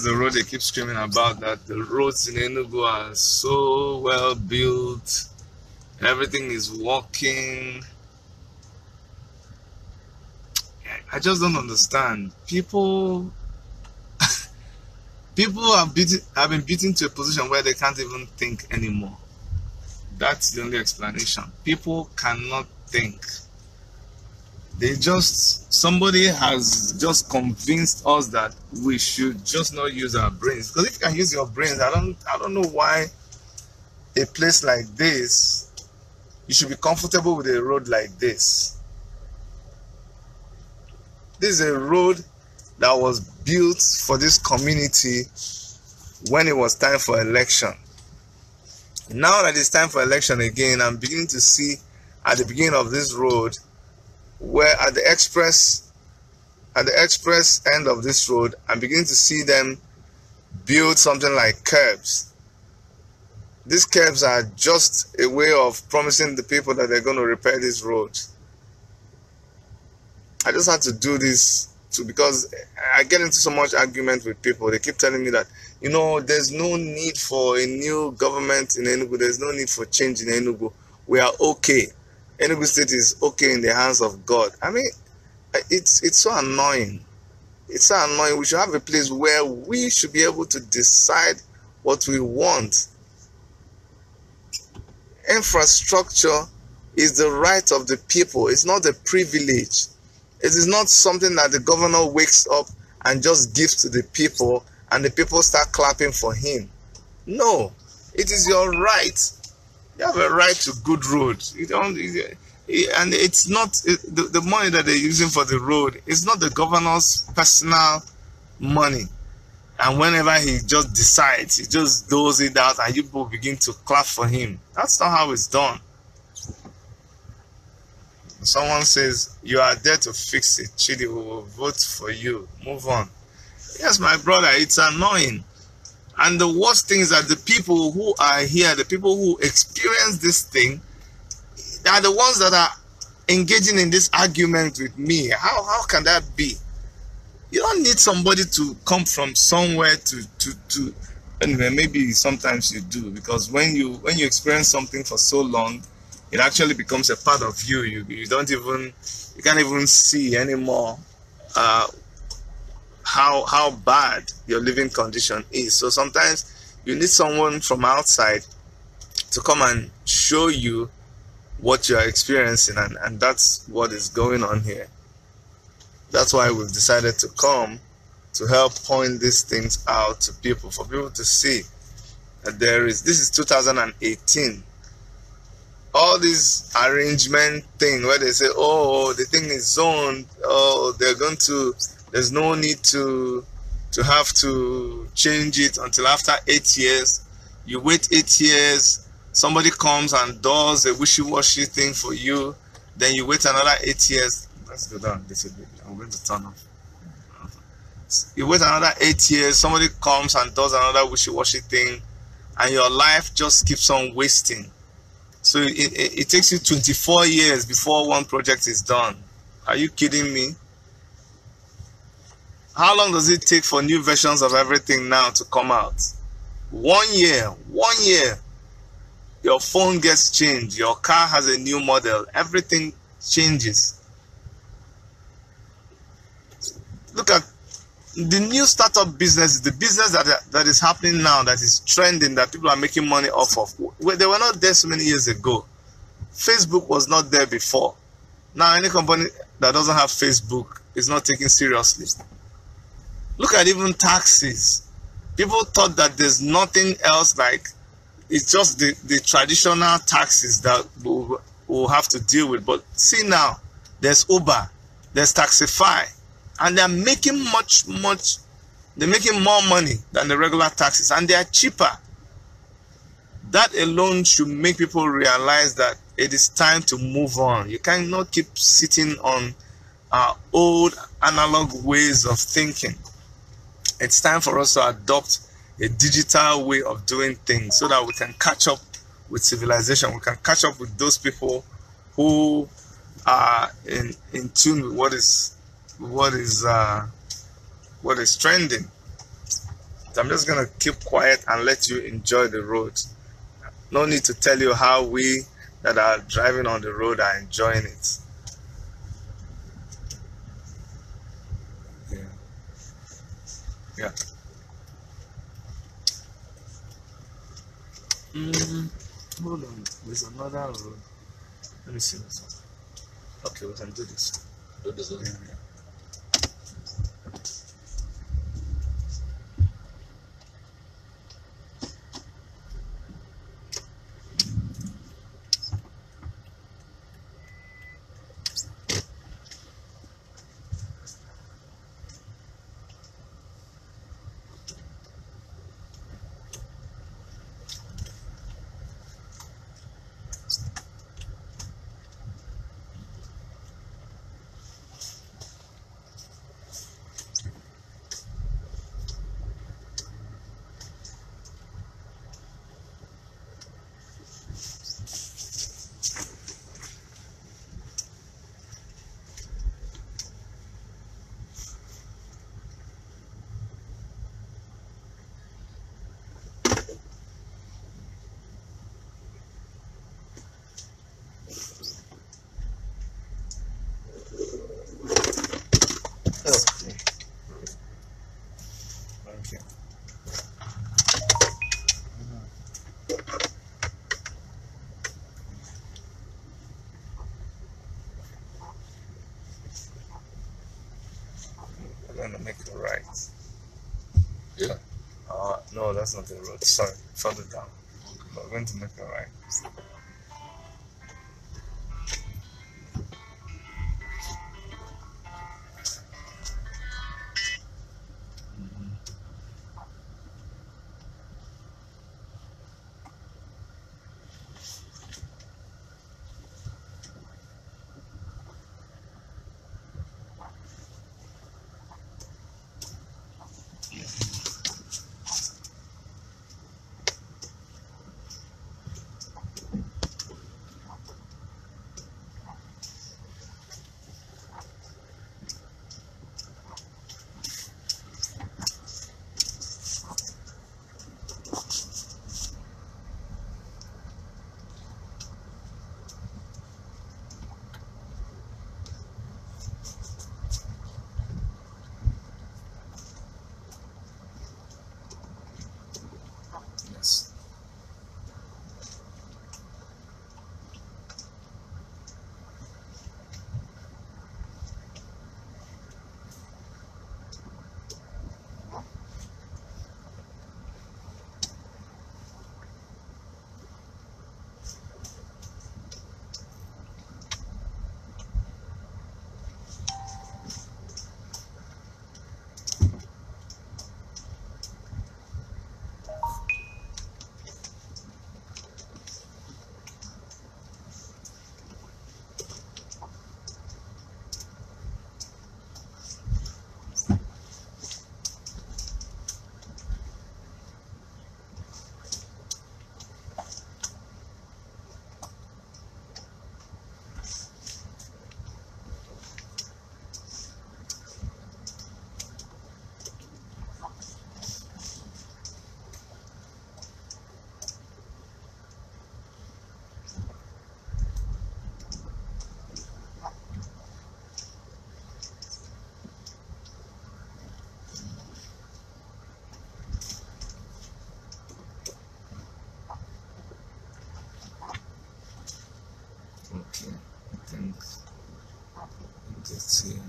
the road they keep screaming about, that the roads in Enugu are so well built, everything is working. I just don't understand. People have been beaten to a position where they can't even think anymore. That's the only explanation. People cannot think. Somebody has just convinced us that we should just not use our brains. Because if you can use your brains, I don't know why a place like this, you should be comfortable with a road like this. This is a road that was built for this community when it was time for election. Now that it's time for election again, I'm beginning to see at the beginning of this road, where at the express end of this road, I'm beginning to see them build something like curbs. These curbs are just a way of promising the people that they're going to repair this road. I just had to do this because I get into so much argument with people. They keep telling me that, you know, there's no need for a new government in Enugu. There's no need for change in Enugu. We are okay. Enugu State is okay in the hands of God. I mean, it's so annoying. It's so annoying. We should have a place where we should be able to decide what we want. Infrastructure is the right of the people. It's not a privilege. It is not something that the governor wakes up and just gives to the people and the people start clapping for him. No, it is your right. You have a right to good roads. You don't, and it's not the money that they're using for the road. It's not the governor's personal money. And whenever he just decides, he just doles it out, and you people begin to clap for him. That's not how it's done. Someone says you are there to fix it. Chidi, we will vote for you. Move on. Yes, my brother, it's annoying. And the worst thing is that the people who are here, the people who experience this thing, they are the ones that are engaging in this argument with me. How can that be? You don't need somebody to come from somewhere to anyway, maybe sometimes you do, because when you experience something for so long, it actually becomes a part of you. You can't even see anymore how bad your living condition is. So sometimes you need someone from outside to come and show you what you are experiencing, and that's what is going on here. That's why we've decided to come to help point these things out to people, for people to see that this is 2018. All this arrangement thing where they say, oh, the thing is zoned, oh, there's no need to have to change it until after 8 years. You wait 8 years, somebody comes and does a wishy-washy thing for you, then you wait another 8 years. Let's go down this a bit. I'm going to turn off. You wait another 8 years, somebody comes and does another wishy-washy thing, and your life just keeps on wasting. So it takes you 24 years before one project is done. Are you kidding me? How long does it take for new versions of everything now to come out? 1 year. 1 year. Your phone gets changed. Your car has a new model. Everything changes. Look at the new startup business, the business that is happening now, that is trending, that people are making money off of. They were not there so many years ago. Facebook was not there before. Now any company that doesn't have Facebook is not taken seriously. Look at even taxis. People thought that there's nothing else, like it's just the traditional taxes that we'll have to deal with. But see now, there's Uber, there's Taxify. And they're making they're making more money than the regular taxis, and they are cheaper. That alone should make people realize that it is time to move on. You cannot keep sitting on old analog ways of thinking. It's time for us to adopt a digital way of doing things so that we can catch up with civilization. We can catch up with those people who are in tune with what is trending. So I'm just gonna keep quiet and let you enjoy the road. No need to tell you how we that are driving on the road are enjoying it. Yeah. Hold on, there's another road. Let me see this one. Okay, we can do this. Do this one. Yeah. I'm gonna make a right. Yeah. No, that's not the road. Sorry, further down. Okay. We're going to make a right. Okay, I think it's here.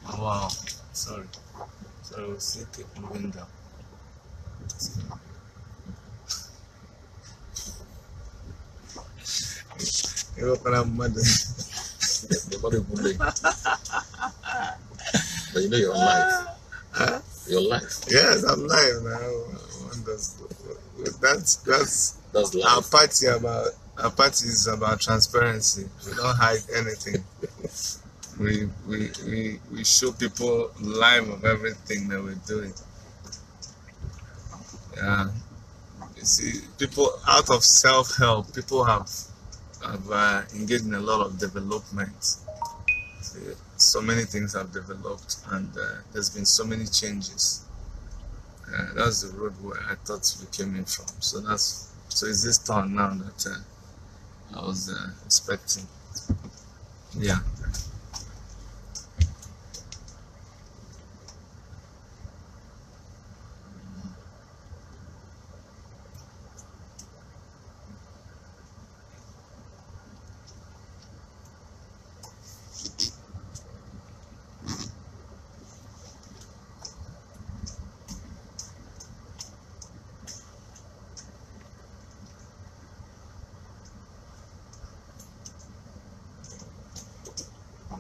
Oh, wow, sorry, we'll see, keep moving down. You're gonna mother. The body will make. But you know you're alive. Huh? You're alive. Yes, I'm live now. That's life. Our party is about transparency. We don't hide anything. We show people live of everything that we're doing. Yeah, you see, people out of self-help, people have engaged in a lot of development. so many things have developed, and there's been so many changes. That's the road where I thought we came in from. So it's this turn now that I was expecting. Yeah.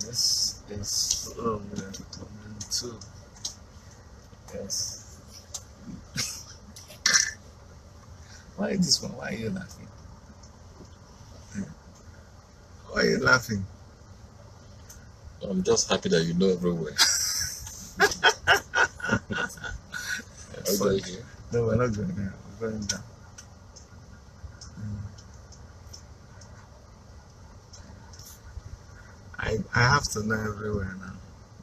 This is coming too. Yes. Why is this one? Why are you laughing? Why are you laughing? I'm just happy that you know everywhere. Are you going here? No, we're not going here. We're going down. I have to know everywhere now.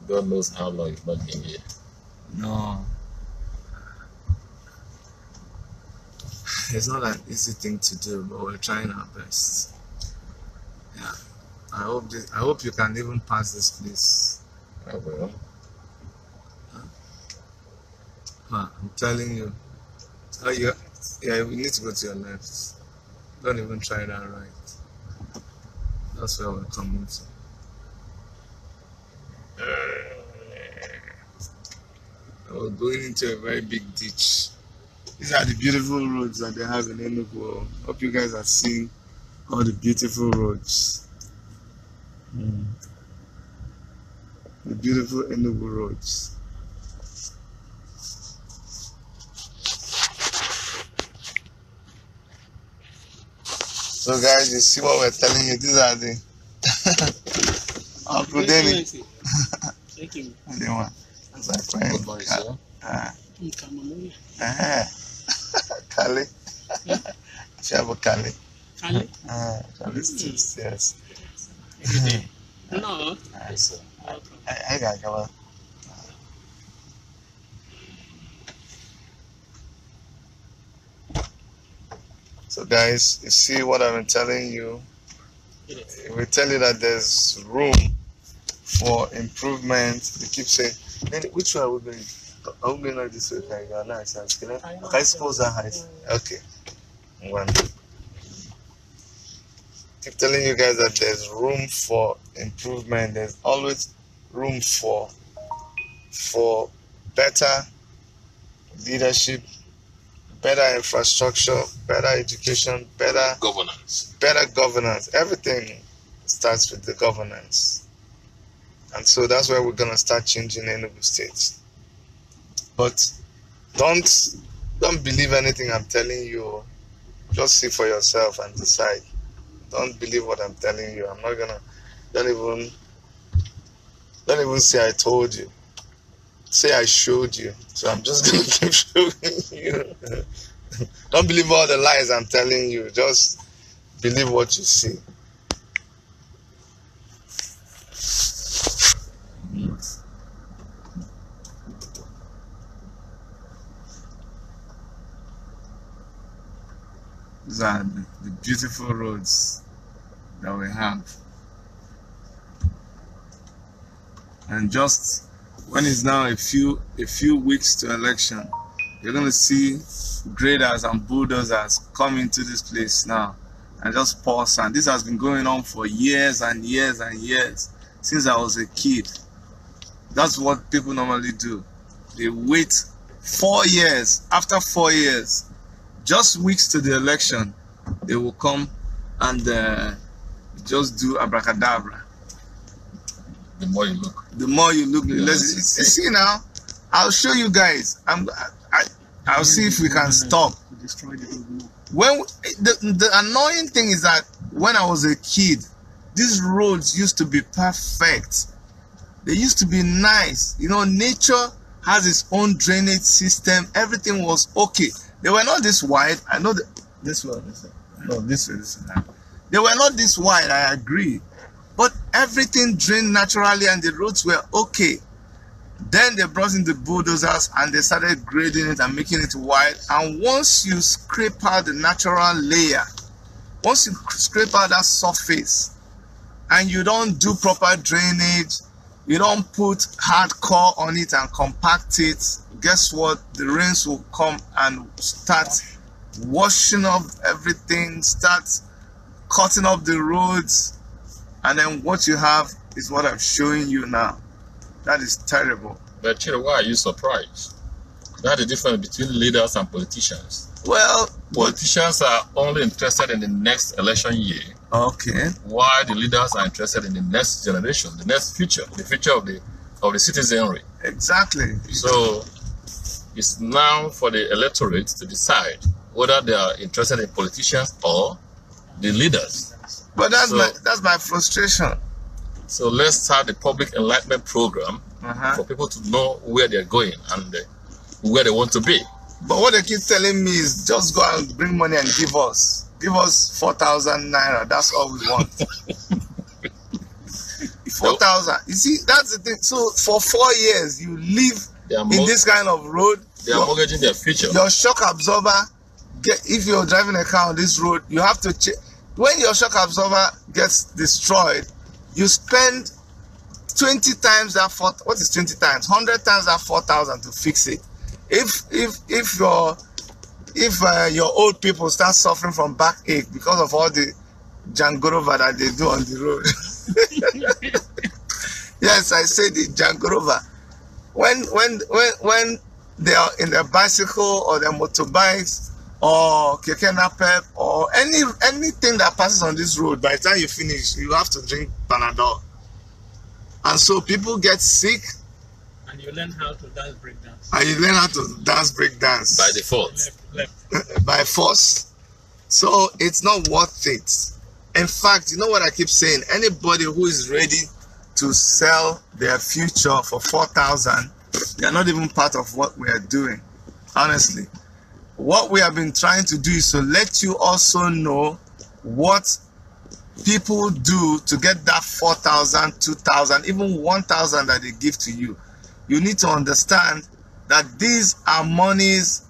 God knows how long you've not been here. No. It's not an easy thing to do, but we're trying our best. Yeah. I hope you can even pass this place. I will. I'm telling you. Yeah, we need to go to your left. Don't even try that right. That's where we're coming to. We're going into a very big ditch. These are the beautiful roads that they have in Enugu. Hope you guys are seeing all the beautiful roads. The beautiful Enugu roads. So guys, you see what we're telling you. These are the Prudeni. Thank you. That's my friend. Good morning, sir. Kali. Shabo Kali. Kali? Kali Steves, yes. No. Yes, sir. I got come. So guys, you see what I've been telling you. We tell you that there's room for improvement. They keep saying, which way are we going? Are we going like this way? Can I suppose that height? Okay. One. Keep telling you guys that there's room for improvement. There's always room for better leadership, better infrastructure, better education, better governance. Everything starts with the governance. And so that's where we're gonna start changing Enugu State. But don't believe anything I'm telling you. Just see for yourself and decide. Don't believe what I'm telling you. I'm not gonna don't even say I told you. Say I showed you. So I'm just gonna keep showing you. Don't believe all the lies I'm telling you. Just believe what you see. These are the beautiful roads that we have. And just when it's now a few weeks to election, you're going to see graders and bulldozers come into this place now and just pour sand. This has been going on for years and years and years, since I was a kid. That's what people normally do. They wait 4 years. After 4 years, just weeks to the election, they will come and just do abracadabra. The more you look. The more you look. Yeah, Let's see now. I'll show you guys. I'll see if we can stop. When the annoying thing is that when I was a kid, these roads used to be perfect. They used to be nice. You know, nature has its own drainage system. Everything was okay. They were not this wide. I know that this way. No, this way. They were not this wide. I agree. But everything drained naturally and the roads were okay. Then they brought in the bulldozers and they started grading it and making it wide. And once you scrape out the natural layer, once you scrape out that surface and you don't do proper drainage, you don't put hard core on it and compact it, guess what? The rains will come and start washing up everything, start cutting up the roads, and then what you have is what I'm showing you now. That is terrible. But Chidi, why are you surprised? That's the difference between leaders and politicians. Well, politicians are only interested in the next election year. Okay. While the leaders are interested in the next generation, the next future, the future of the citizenry. Exactly. So it's now for the electorate to decide whether they are interested in politicians or the leaders. But that's my frustration. So let's start the public enlightenment program for people to know where they're going and where they want to be. But what they keep telling me is just go and bring money and give us 4,000 naira. That's all we want. 4,000. You see, that's the thing. So for 4 years, you live in this kind of road. They are mortgaging their future. Your shock absorber, if you're driving a car on this road, you have to check. When your shock absorber gets destroyed, you spend 20 times that what is 20 times? 100 times that 4,000 to fix it. If your old people start suffering from backache because of all the jangorova that they do on the road. Yes, I say the jangorova. When they are in their bicycle or their motorbikes or keke napep or anything that passes on this road, by the time you finish, you have to drink Panadol. And so people get sick. And you learn how to dance breakdance. And you learn how to dance breakdance. By default. Left. By force. So it's not worth it. In fact, you know what I keep saying? Anybody who is ready to sell their future for 4,000, they are not even part of what we are doing. Honestly. What we have been trying to do is to let you also know what people do to get that 4,000, 2,000, even 1,000 that they give to you. You need to understand that these are monies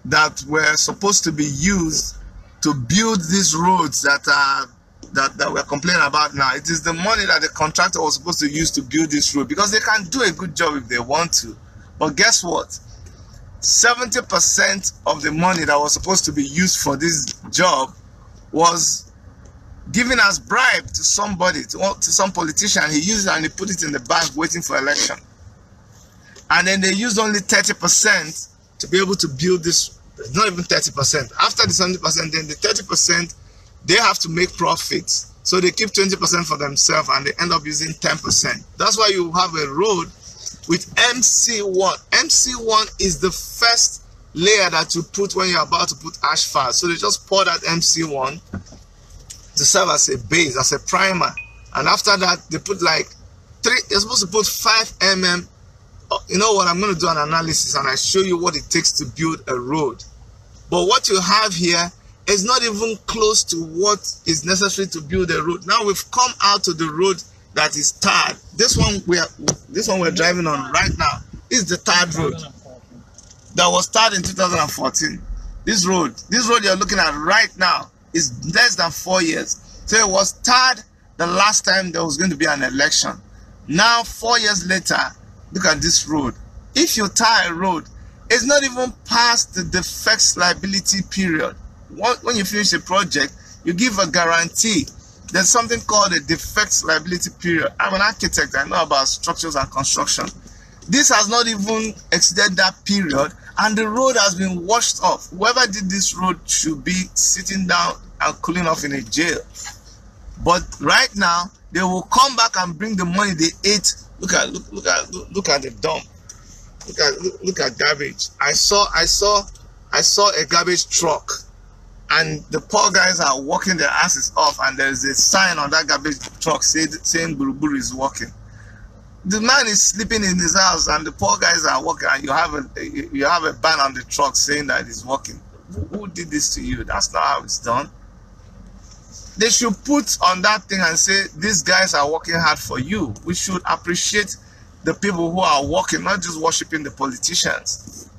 that were supposed to be used to build these roads that we're complaining about now. It is the money that the contractor was supposed to use to build this road, because they can do a good job if they want to. But guess what? 70% of the money that was supposed to be used for this job was given as bribe to somebody, to some politician. He used it and he put it in the bank waiting for election. And then they used only 30% to be able to build this. Not even 30%. After the 70%, then the 30%, they have to make profits. So they keep 20% for themselves and they end up using 10%. That's why you have a road with MC1. MC1 is the first layer that you put when you're about to put asphalt. So they just pour that MC1 to serve as a base, as a primer. And after that, they put like they're supposed to put 5 mm. You know what, I'm going to do an analysis and I show you what it takes to build a road. But what you have here is not even close to what is necessary to build a road. Now we've come out to the road that is tarred. This one we're driving on right now is the tarred road that was tarred in 2014. This road you're looking at right now is less than 4 years. So it was tarred the last time there was going to be an election. Now 4 years later, look at this road. If you tar a road, it's not even past the defects liability period. When you finish a project, you give a guarantee. There's something called a defects liability period. I'm an architect. I know about structures and construction. This has not even exceeded that period, and the road has been washed off. Whoever did this road should be sitting down and cooling off in a jail. But right now, they will come back and bring the money they ate. Look at the dump. Look at garbage. I saw a garbage truck, and the poor guys are walking their asses off, and there's a sign on that garbage truck saying Buruburu is walking. The man is sleeping in his house, and the poor guys are walking, and you have a ban on the truck saying that he's walking. Who did this to you? That's not how it's done. They should put on that thing and say, these guys are working hard for you. We should appreciate the people who are working, not just worshiping the politicians.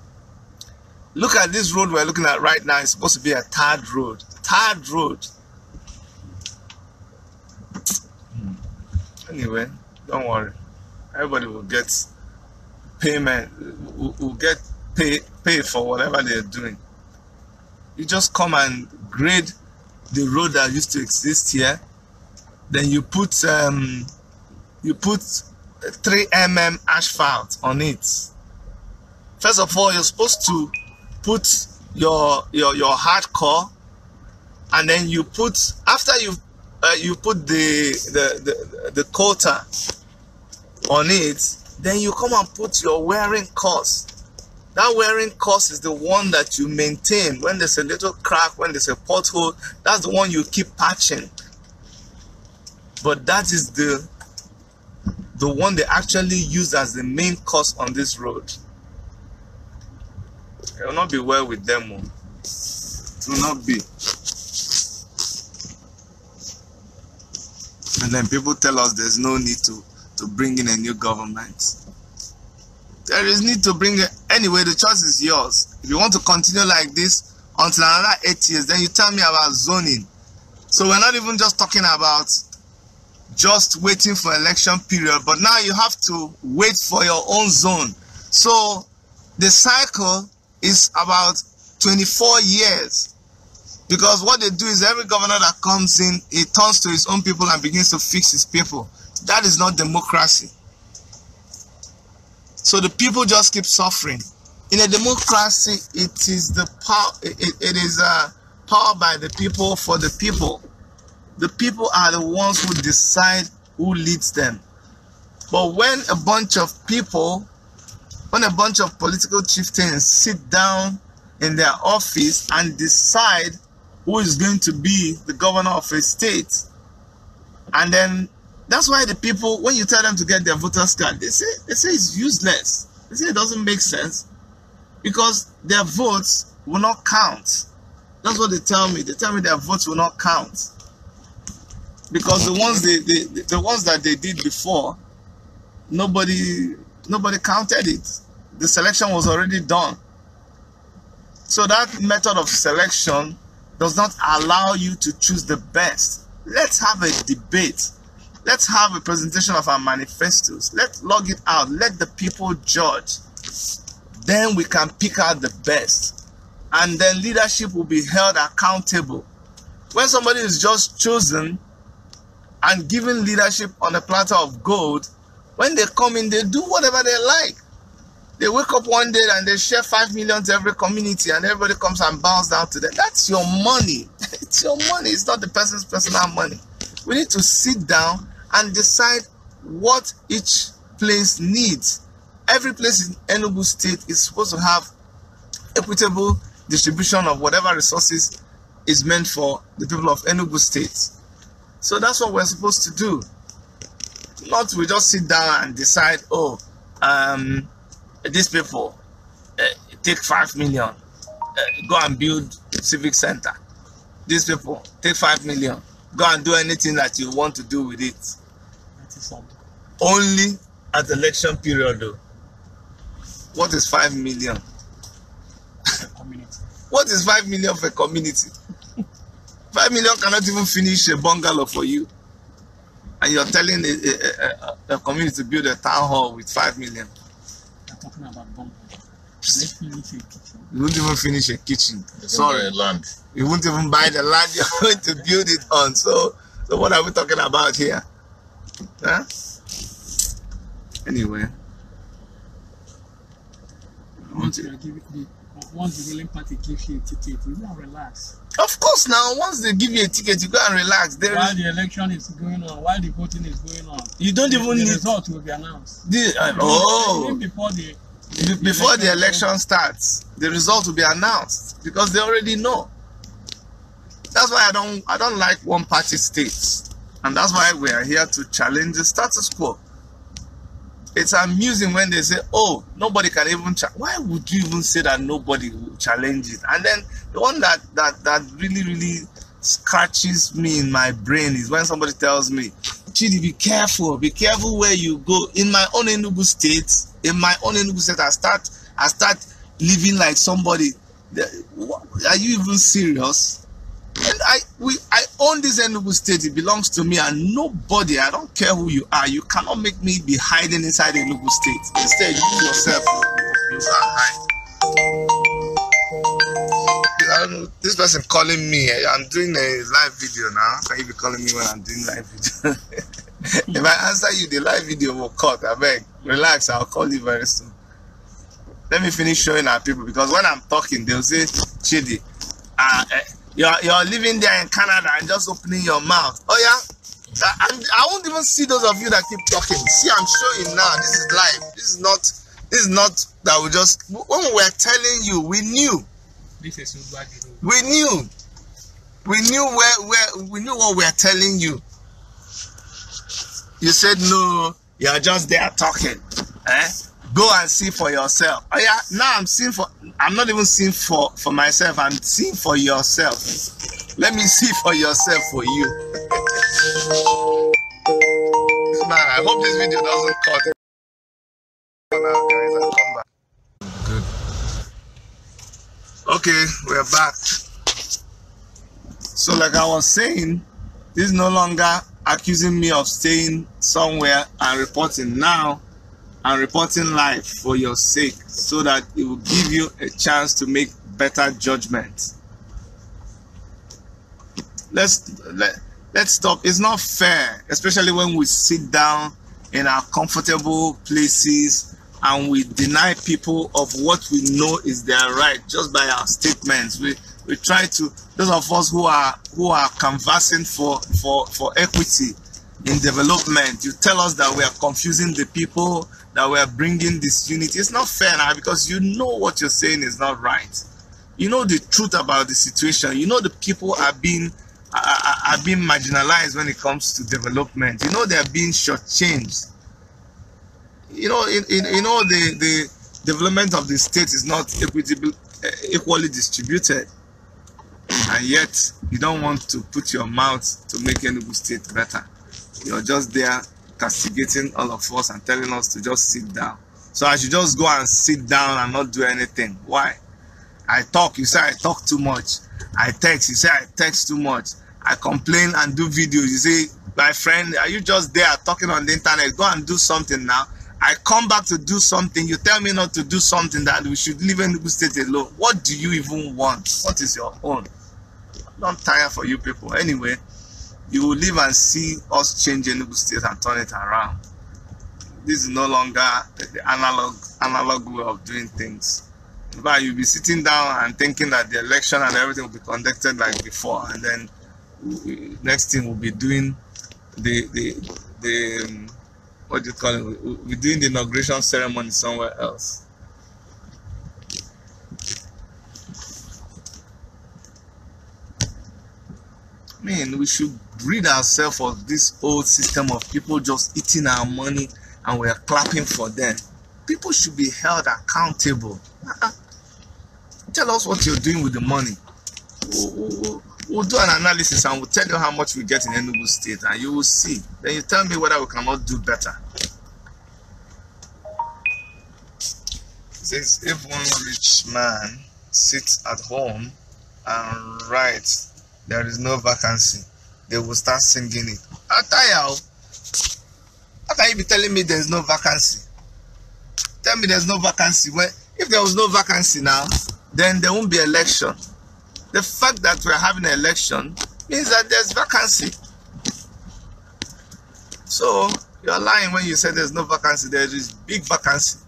Look at this road we're looking at right now. It's supposed to be a tarred road. Tarred road. Anyway, don't worry. Everybody will get payment, will get paid for whatever they're doing. You just come and grade the road that used to exist here. Then you put 3 mm asphalt on it. First of all, you're supposed to put your hardcore, and then you put, after you put the quota on it, then you come and put your wearing course. That wearing course is the one that you maintain. When there's a little crack, when there's a pothole, that's the one you keep patching. But that is the one they actually use as the main course on this road. It will not be well with them. It will not be. And then people tell us there's no need to bring in a new government. There is need to bring it. Anyway, the choice is yours. If you want to continue like this until another 8 years, then you tell me about zoning. So we're not even just talking about just waiting for election period, but now you have to wait for your own zone. So the cycle is about 24 years. Because what they do is every governor that comes in, he turns to his own people and begins to fix his people. That is not democracy. So the people just keep suffering. In a democracy, it is the power. It is power by the people for the people. The people are the ones who decide who leads them. But when a bunch of people, when a bunch of political chieftains sit down in their office and decide who is going to be the governor of a state, and then that's why the people, when you tell them to get their voters card, they say it's useless. They say it doesn't make sense because their votes will not count. That's what they tell me. They tell me their votes will not count because the ones that they did before, nobody counted it. The selection was already done. So that method of selection does not allow you to choose the best. Let's have a debate. Let's have a presentation of our manifestos. Let's log it out. Let the people judge. Then we can pick out the best. And then leadership will be held accountable. When somebody is just chosen and given leadership on a platter of gold, when they come in, they do whatever they like. They wake up one day and they share 5 million to every community and everybody comes and bows down to them. That's your money. It's your money. It's not the person's personal money. We need to sit down and decide what each place needs. Every place in Enugu State is supposed to have equitable distribution of whatever resources is meant for the people of Enugu State. So that's what we're supposed to do. Not we just sit down and decide, oh, these people take 5 million, go and build civic center. These people take 5 million, go and do anything that you want to do with it. Only at the election period though. What is 5 million? What is 5 million for a community? 5 million cannot even finish a bungalow for you. And you're telling a community to build a town hall with 5 million. I'm talking about bungalow. You won't even finish a kitchen. Sorry, land. You won't even buy the land you're going to build it on. So what are we talking about here? Huh? Anyway. Once the ruling party gives you a ticket, you go and relax. Of course, now once they give you a ticket, you go and relax. While the election is going on, while the voting is going on, you don't even need. The result will be announced. Even before the election starts, the result will be announced because they already know. That's why I don't like one-party states, and that's why we are here to challenge the status quo. It's amusing when they say, "Oh, nobody can even." Why would you even say that nobody will challenge it? And then the one that really scratches me in my brain is when somebody tells me, Chidi, be careful where you go. In my own Enugu State, I start living like somebody. Are you even serious? And I own this Enugu State. It belongs to me, and nobody, I don't care who you are, you cannot make me be hiding inside Enugu State. Instead, you yourself, you are hide. I don't know, this person calling me. I'm doing a live video now. How can you be calling me when I'm doing live video? If I answer you, the live video will cut. I beg, relax. I'll call you very soon. Let me finish showing our people, because when I'm talking, they'll say, Chidi, you're living there in Canada and just opening your mouth. Oh yeah, I won't even see those of you that keep talking. See, I'm showing now. This is live. This is not that we just. When we were telling you, we knew. We knew what we are telling you. You said no, you're just there talking. Go and see for yourself. Oh yeah, now I'm not even seeing for myself, I'm seeing for yourself. Let me see for yourself for you. Man, I hope this video doesn't cut. Now, guys, I'll come back. Good. Okay, we're back. So like I was saying, this is no longer accusing me of staying somewhere and reporting. Now I'm reporting live for your sake, so that it will give you a chance to make better judgment. Let's stop. It's not fair, especially when we sit down in our comfortable places and we deny people of what we know is their right just by our statements. We try to, those of us who are canvassing for equity in development, you tell us that we are confusing the people, that we are bringing disunity. It's not fair now, because you know what you're saying is not right. You know the truth about the situation. You know the people are being marginalized when it comes to development. You know they are being shortchanged. You know, the development of the state is not equally distributed, and yet you don't want to put your mouth to make Enugu State better. You're just there castigating all of us and telling us to just sit down. So I should just go and sit down and not do anything. Why? I talk, you say I talk too much. I text, you say I text too much. I complain and do videos, you say, my friend, are you just there talking on the internet? Go and do something now. I come back to do something, you tell me not to do something, that we should leave Enugu State alone. What do you even want? What is your own? I'm not tired for you people. Anyway, you will live and see us change Enugu State and turn it around. This is no longer the analog way of doing things. But you'll be sitting down and thinking that the election and everything will be conducted like before, and then next thing we'll be doing the what do you call it? We'll be doing the inauguration ceremony somewhere else. Man, we should rid ourselves of this old system of people just eating our money and we're clapping for them. People should be held accountable. Tell us what you're doing with the money. We'll do an analysis and we'll tell you how much we get in Enugu State, and you will see. Then you tell me whether we cannot do better. It says, if one rich man sits at home and writes, there is no vacancy, they will start singing it. I'll tell you, how can you be telling me there's no vacancy? Tell me there's no vacancy. Well, if there was no vacancy now, then there won't be election. The fact that we're having an election means that there's vacancy. So you're lying when you say there's no vacancy. There is big vacancy.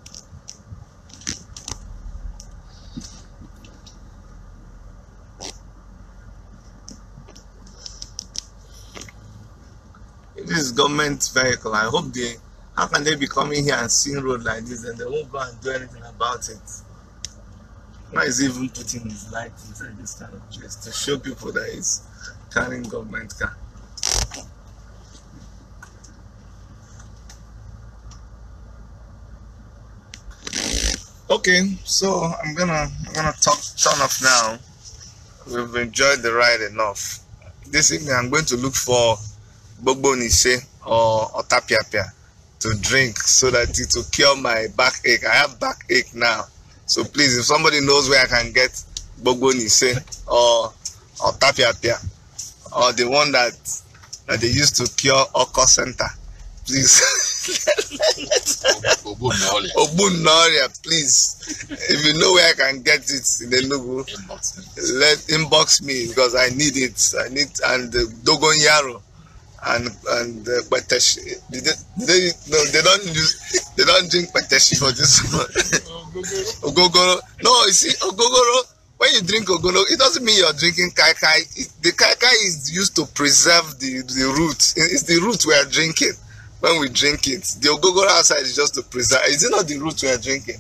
This is government vehicle. I hope how can they be coming here and seeing road like this and they won't go and do anything about it? Why is he even putting his light inside this kind of place to show people that he's carrying government car? Okay, so I'm gonna turn off now. We've enjoyed the ride enough. this evening I'm going to look for bogbonise or tapiapia to drink so that it will cure my backache. I have backache now. So please, if somebody knows where I can get bogbonise or tapiapia, or the one that they used to cure Oko Center, please. Obunoria, please. If you know where I can get it in Enugu, inbox me because I need it. I need and Dogon Yaro and Peteshi. They don't drink Peteshi for this one. Ogogoro. No, you see, Ogogoro. When you drink Ogogoro, it doesn't mean you're drinking Kai Kai. The Kai Kai is used to preserve the root. It's the root we are drinking. When we drink it, the Ogogoro outside is just to preserve. Is it not the root we are drinking?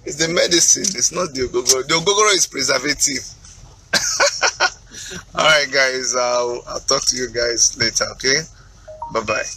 It's the medicine. It's not the Ogogoro. The Ogogoro is preservative. All right, guys. I'll talk to you guys later. Okay. Bye bye.